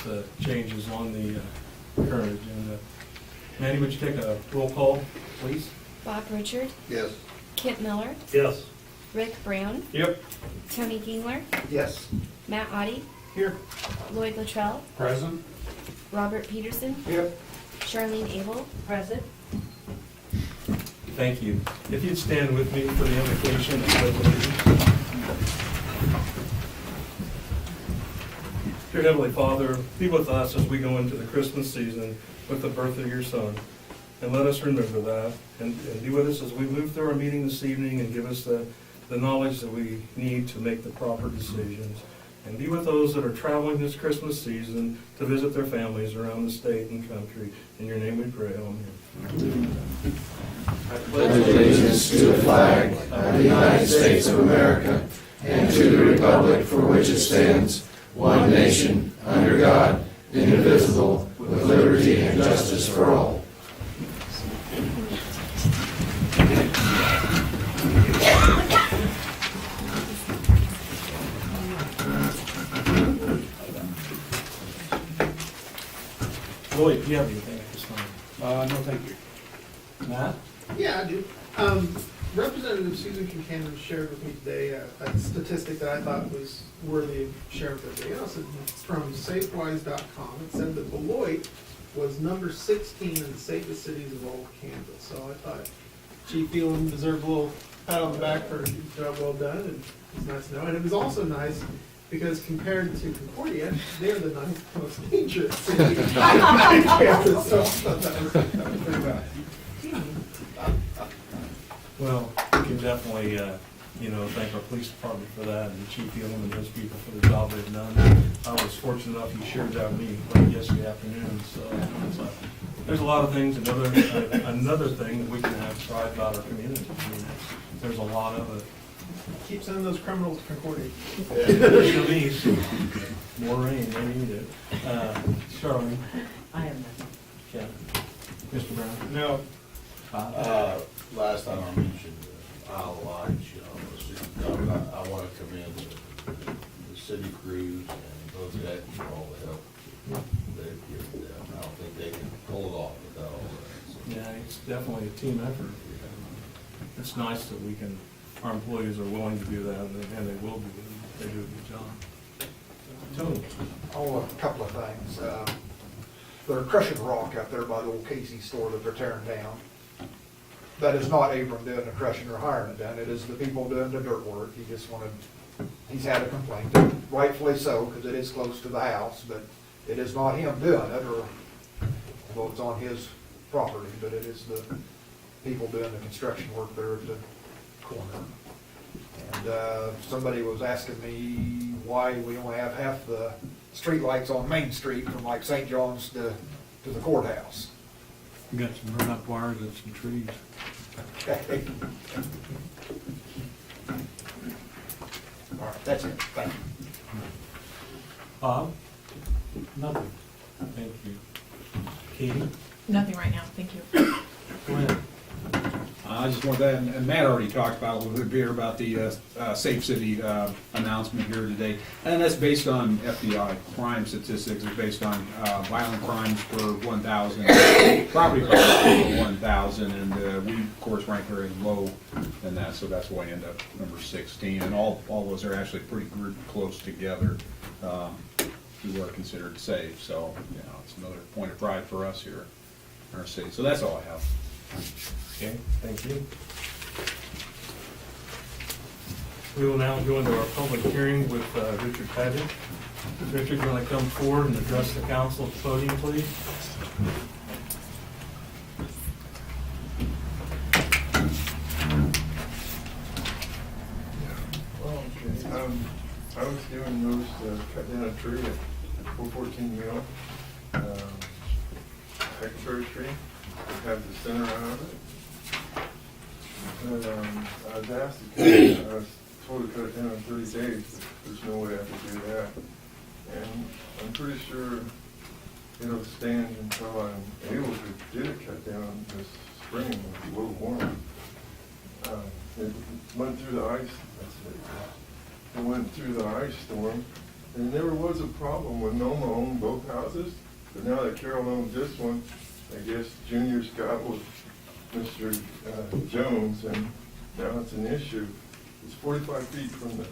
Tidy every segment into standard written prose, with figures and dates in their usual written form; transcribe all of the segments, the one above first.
the changes on the current agenda. Mandy, would you take a roll call, please? Bob Richard, Yes. Kip Miller, Yes. Rick Brown, Yep. Tony Gingler, Yes. Matt Audie, Here. Lloyd Luttrell, Present. Robert Peterson, Yep. Charlene Abel, present. Thank you. If you'd stand with me for the invocation and pledge allegiance. Dear Heavenly Father, be with us as we go into the Christmas season with the birth of your Son. And let us remember that, and be with us as we move through our meeting this evening, and give us the knowledge that we need to make the proper decisions. And be with those that are traveling this Christmas season to visit their families around the state and country. In your name we pray, amen. I pledge allegiance to the flag of the United States of America and to the republic for which it stands, one nation, under God, indivisible, with liberty and justice for all. Lloyd, do you have anything at this time? No, thank you. Matt? Yeah, I do. Representative Susan Kincannon shared with me today a statistic that I thought was worthy of sharing with everybody else. It's from SafeWise.com. It said that Beloit was number 16 in the safest cities of all of Kansas. So I thought Chief Elam deserved a little pat on the back for a job well done, and it's nice to know. And it was also nice because compared to Concordia, they're the ninth most dangerous city in Kansas. So I thought that was pretty nice. Well, we can definitely, thank our police department for that, and Chief Elam and those people for the job they've done. I was fortunate enough, he shared that with me late yesterday afternoon, so there's a lot of things. Another thing that we can have pride about our community. I mean, there's a lot of it. Keep sending those criminals to Concordia. She'll need more rain, they need it. Charlene? I have nothing. Kevin? Mr. Brown? No. Last time I mentioned Isle of Light, I want to commend the city crews and those that for all the help they've given them. I don't think they can pull it off without all that. So. Yeah, it's definitely a team effort. It's nice that our employees are willing to do that, and they will be. They do a good job. Tony? Oh, a couple of things. They're crushing rock out there by the old Casey store that they're tearing down. That is not Abram doing the crushing or hiring it done. It is the people doing the dirt work. He's had a complaint, rightfully so, because it is close to the house, but it is not him doing it, although it's on his property, but it is the people doing the construction work there at the corner. And somebody was asking me why we only have half the streetlights on Main Street from like St. John's to the courthouse. You got some burn up wires and some trees. Okay. All right, that's it. Thank you. Bob? Nothing. Thank you. Katie? Nothing right now, thank you. Go ahead. I just wanted that, and Matt already talked about a little bit here about the Safe City announcement here today. And that's based on FBI crime statistics. It's based on violent crimes per 1,000, property crimes per 1,000, and we, of course, rank very low in that, so that's why I end up number 16. And all those are actually pretty grouped close together who are considered safe. So, it's another point of pride for us here in our city. So that's all I have. Okay, thank you. We will now go into our public hearing with Richard Padgett. Richard, you want to come forward and address the council at the podium, please? I was given notice to cut down a tree at 414 Mill, Secretary Street, to have the center out of it. But I was asked to cut it, I was told to cut it down in 30 days, but there's no way I could do that. And I'm pretty sure it'll stand until I'm able to get it cut down this spring when it's a little warmer. It went through the ice, it went through the ice storm, And there never was a problem when Noma owned both houses, but now that Carol owns this one, I guess Junior's got with Mr. Jones, and now it's an issue. It's 45 feet from the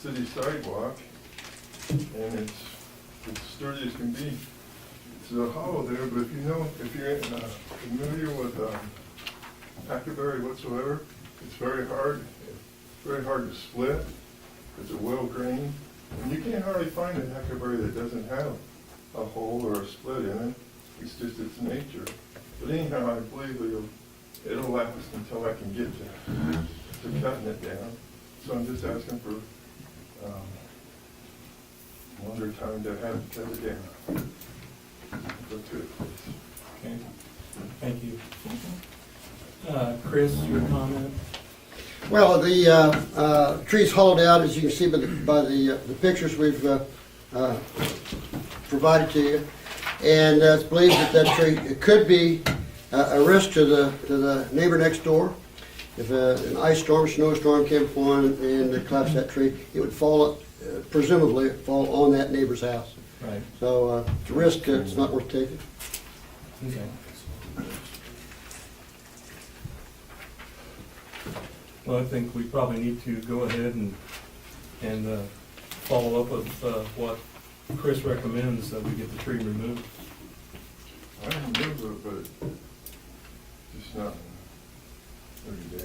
city sidewalk, and it's sturdy as can be. It's a hollow there, but if you're familiar with Hackleberry whatsoever, it's very hard to split. It's a well grained, and you can't hardly find a Hackleberry that doesn't have a hole or a split in it. It's just its nature. But anyhow, I believe it'll last until I can get to cutting it down. So I'm just asking for longer time to have it cut it down. That's it. Okay, thank you. Chris, your comment? Well, the tree's hollowed out, as you can see by the pictures we've provided to you. And it's believed that tree, it could be a risk to the neighbor next door. If an ice storm, snowstorm came upon and it collapsed that tree, it would fall, presumably fall on that neighbor's house. Right. So it's a risk that's not worth taking. Okay. Well, I think we probably need to go ahead and follow up with what Chris recommends, that we get the tree removed. I remember, but just not every day.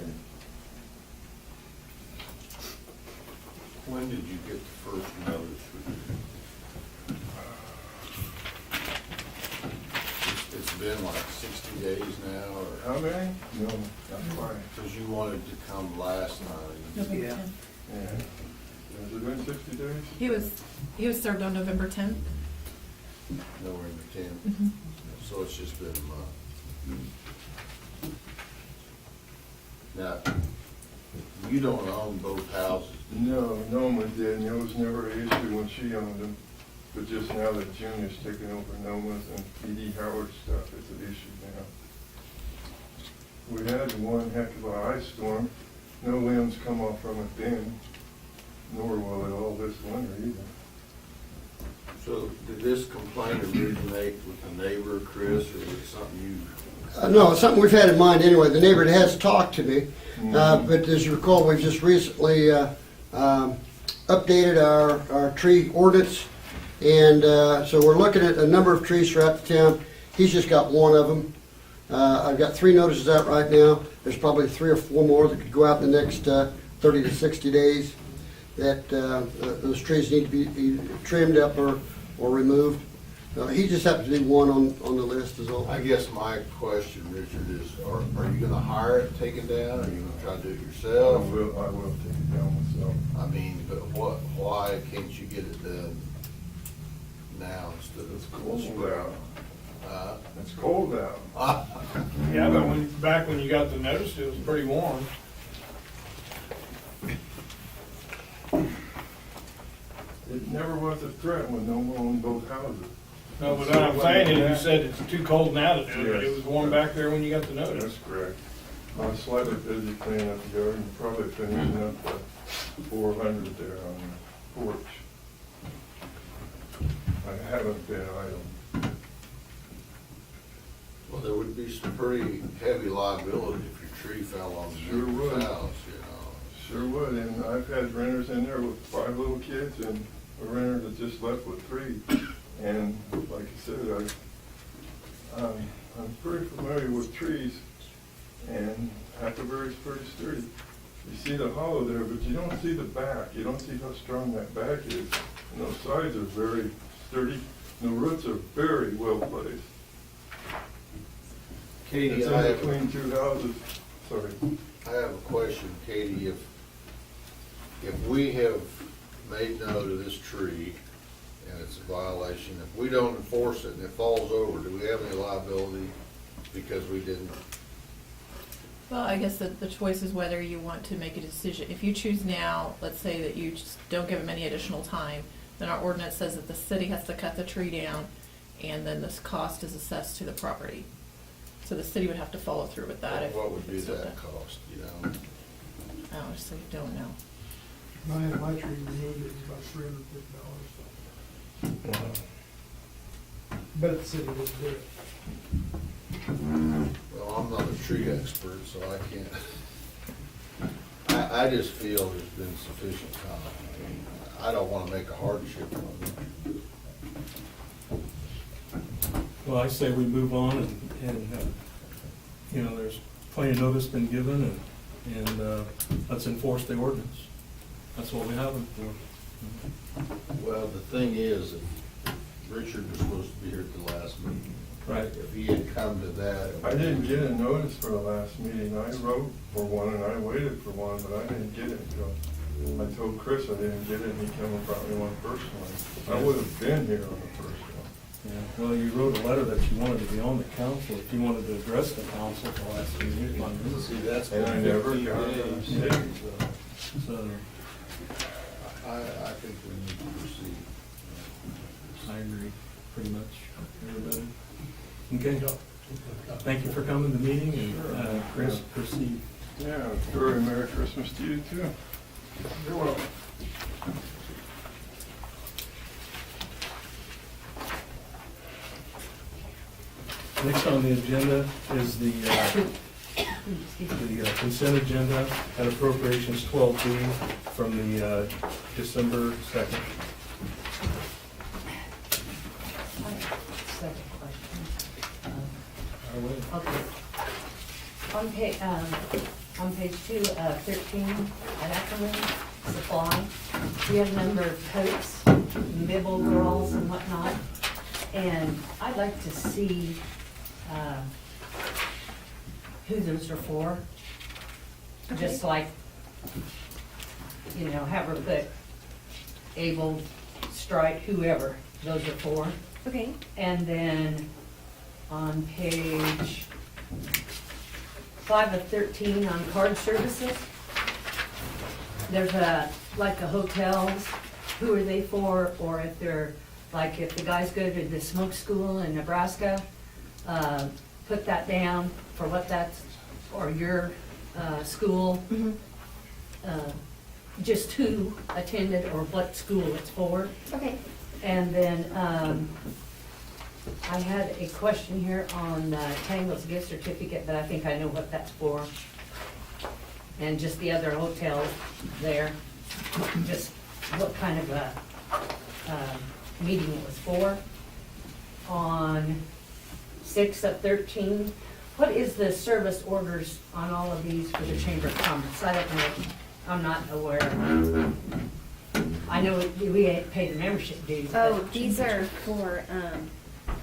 When did you get the first notice? It's been like 60 days now, or, How many? No, not quite. because you wanted to come last time. November Yeah. 10th. Yeah. Has it been 60 days? He was served on November 10th. November 10th. Mhm. So it's just been a month. Now, you don't own both houses. No, Noma did, and it was never an issue when she owned them. But just now that Junior's taken over Noma's and E.D. Howard stuff, it's an issue now. We had one heck of an ice storm. No limbs come off from it then, nor will it all this winter either. So did this complaint originate with the neighbor, Chris, or was it something you? No, it's something we've had in mind anyway. The neighbor has talked to me, but as you recall, we've just recently updated our tree ordinance, and so we're looking at a number of trees throughout the town. He's just got one of them. I've got 3 notices out right now. There's probably 3 or 4 more that could go out in the next 30 to 60 days. That those trees need to be either trimmed up or removed. He just happens to be one on the list is all. I guess my question, Richard, is are you gonna hire it taken down, or are you gonna try to do it I yourself? will take it down myself. I mean, but why can't you get it done now instead It's of? cold out. Uh, It's cold out. Yeah, but back when you got the notice, it was pretty warm. It never was a threat when Noma owned both houses. No, but what I'm saying is, you said it's too cold now to do it, but it was warm back there when you got the notice. That's correct. I was slightly busy cleaning up the garden, probably finishing up the 400 there on the porch. I haven't been idle. Well, there would be some pretty heavy liability if your tree fell on Sure the would. house, you know. Sure would, and I've had renters in there with 5 little kids and a renter that just left with 3. And like I said, I'm pretty familiar with trees, and Hackleberry's pretty sturdy. You see the hollow there, but you don't see the back. You don't see how strong that back is. And those sides are very sturdy, and the roots are very well placed. Katie, It's I in have, between 2 houses. Sorry. I have a question, Katie. If we have made note of this tree and it's a violation, if we don't enforce it and it falls over, do we have any liability because we didn't? Well, I guess the choice is whether you want to make a decision. If you choose now, let's say that you just don't give them any additional time, then our ordinance says that the city has to cut the tree down, and then this cost is assessed to the property. So the city would have to follow through with that. if What would be it's that something- cost, you know? I honestly don't know. My tree removed, it was about $350. But the city wouldn't do it. Well, I'm not a tree expert, so I can't. I just feel there's been sufficient time. I mean, I don't wanna make a hardship on them. Well, I say we move on and, you know, there's plenty of notice been given and let's enforce the ordinance. That's what we have it for. Well, the thing is, Richard was supposed to be here at the last meeting. Right. If he had come to that. I didn't get a notice for the last meeting. I wrote for one and I waited for one, but I didn't get it until, I told Chris I didn't get it and he came and brought me one personally. I would have been here on the first one. Yeah, well, you wrote a letter that you wanted to be on the council, if you wanted to address the council at the last meeting. See, that's. And I never been got 50 it. days, So, I think we need to proceed. I agree, pretty much, everybody. Okay, thank you for coming to the meeting, and Chris, proceed. Yeah, very Merry Christmas to you too. You're welcome. Next on the agenda is the consent agenda at appropriations 12B from the December 2nd. Second question. Okay. On page 2 of 13, at Ackerman Supply, we have a number of coats, bibble rolls and whatnot, and I'd like to see who those are for. Just like, you know, have her put Able, Strike, whoever those are for. Okay. And then on page 5 of 13 on card services, there's like the hotels, who are they for? Or if they're, like if the guys go to the smoke school in Nebraska, put that down for what that's, or your school. Just who attended or what school it's for. Okay. And then I had a question here on Tangle's gift certificate, but I think I know what that's for. And just the other hotel there, just what kind of a meeting it was for. On 6 of 13, what is the service orders on all of these for the Chamber of Commerce? I don't know, I'm not aware. I know we pay the membership dues. but- Oh, these are for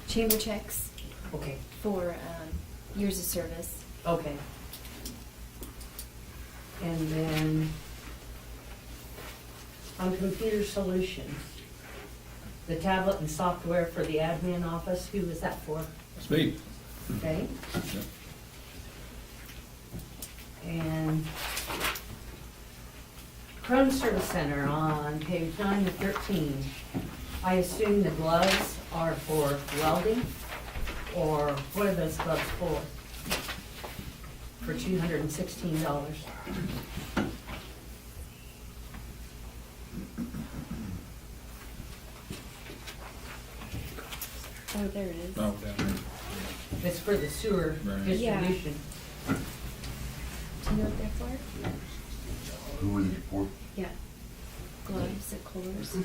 chamber checks Okay, for years of service. okay. And then on computer solutions, the tablet and software for the admin office, who is that for? It's me. Okay? Yep. And Chrome Service Center on page 9 of 13. I assume the gloves are for welding, or what are those gloves for? For $216. Oh, there it is. Oh, down there. It's for the sewer Right. distribution. Do you know what they're for? Who are these for? Yeah. Gloves at Kohl's.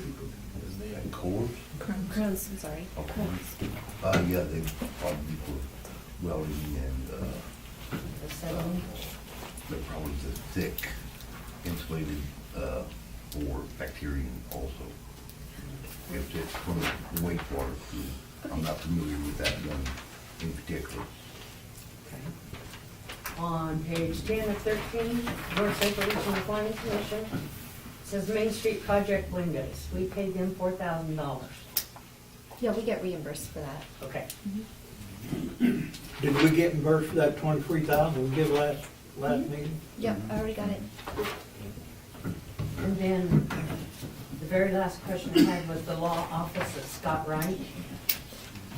Coors? Crohn's, I'm sorry. Okay. Crohn's. Yeah, they probably for welding and, The settling. they're probably the thick insulated, for bacteria also. If it's from the wastewater, I'm not familiar with that one in particular. On page 10 of 13, North Central Regional Planning Commission, says Main Street project windows. We paid them $4,000. Yeah, we get reimbursed for that. Okay. Did we get reimbursed for that 23,000 we did last meeting? Yep, I already got it. And then the very last question I had was the law office of Scott Wright.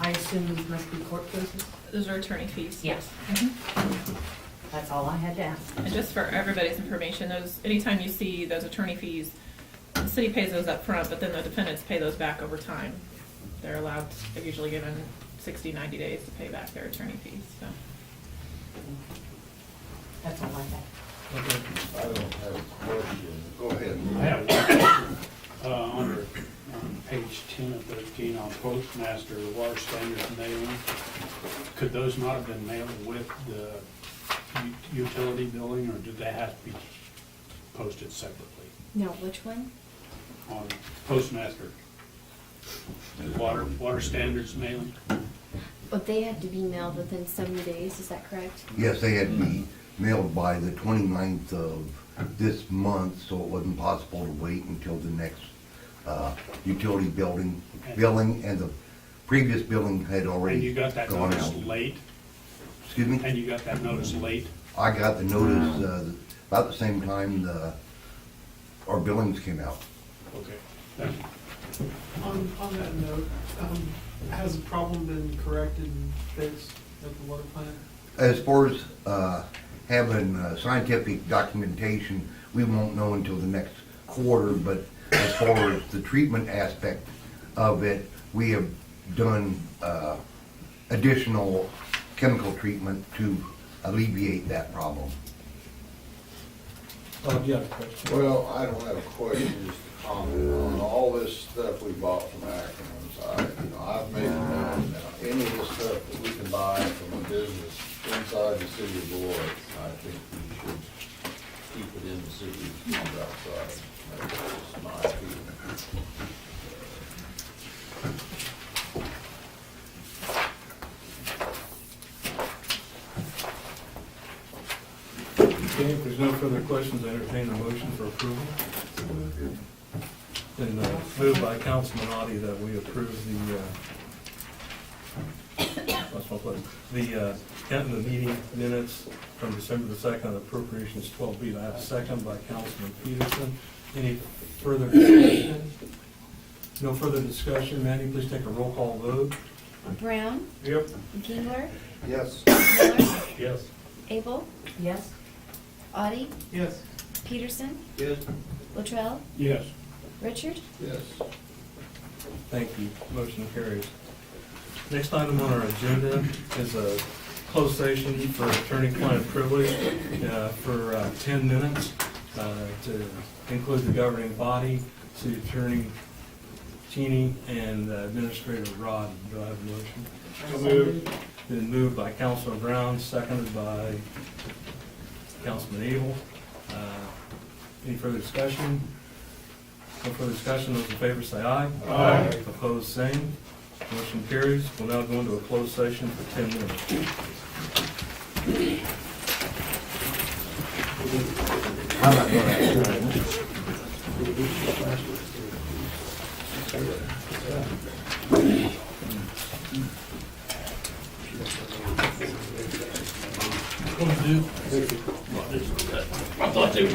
I assume these must be court cases? Those are attorney fees. Yes. That's all I had to ask. And just for everybody's information, those, anytime you see those attorney fees, the city pays those up front, but then the defendants pay those back over time. They're allowed, they're usually given 60, 90 days to pay back their attorney fees, so. That's all I have. I don't have a question. Go ahead. I have one question. Under page 10 of 13 on postmaster water standards mailing, could those not have been mailed with the utility billing, or did they have to be posted separately No, which one? on postmaster? Water standards mailing? But they had to be mailed within 70 days, is that correct? Yes, they had to be mailed by the 29th of this month, so it wasn't possible to wait until the next utility billing, and the previous billing had already And you got that gone notice out. late? Excuse me? And you got that notice late? I got the notice about the same time our billings came out. Okay, thank you. On that note, has the problem been corrected and fixed at the water plant? As far as having scientific documentation, we won't know until the next quarter, but as far as the treatment aspect of it, we have done additional chemical treatment to alleviate that problem. You have a question? Well, I don't have a question, just a comment on all this stuff we bought from Ackerman's. I've made a note, now, any of this stuff that we can buy from a business inside the city of Beloit, I think we should keep it in the city, not outside. That's just my feeling. Okay, if there's no further questions, I entertain a motion for approval. Then moved by Councilman Audi that we approve the meeting minutes from December the 2nd, appropriations 12B. I have a second by Councilman Peterson. Any further discussion? No further discussion. Mandy, please take a roll call vote. Brown, Yep. Gingler, Yes. Miller, Yes. Abel, Yes? Audi, Yes. Peterson, Yes. Latrell, Yes. Richard. Yes. Thank you. Motion carries. Next item on our agenda is a closed session for attorney-client privilege for 10 minutes to include the governing body, city attorney Cheney, and Administrator Rod. Do I have a motion? So moved. Been moved by Councilor Brown, seconded by Councilman Abel. Any further discussion? No further discussion. Those in favor say aye. Aye. Opposed, same. Motion carries. We'll now go into a closed session for 10 minutes. I'm not going to I thought they was.